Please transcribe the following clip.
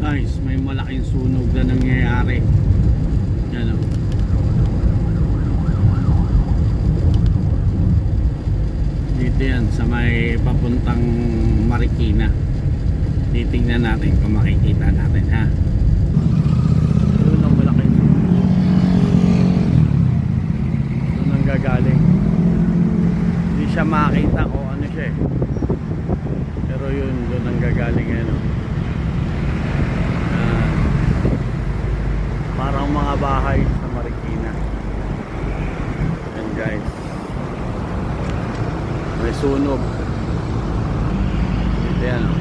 Guys, may malaking sunog na nangyayari. Yan o. Dito yan sa may papuntang Marikina. Titingnan natin kung makikita natin ha. Doon ang malaking sunog. Doon ang gagaling. Hindi siya makita kung ano siya eh. Pero yun, doon ang gagaling yan o. Parang mga bahay sa Marikina. Yan guys, may sunog dito yan o.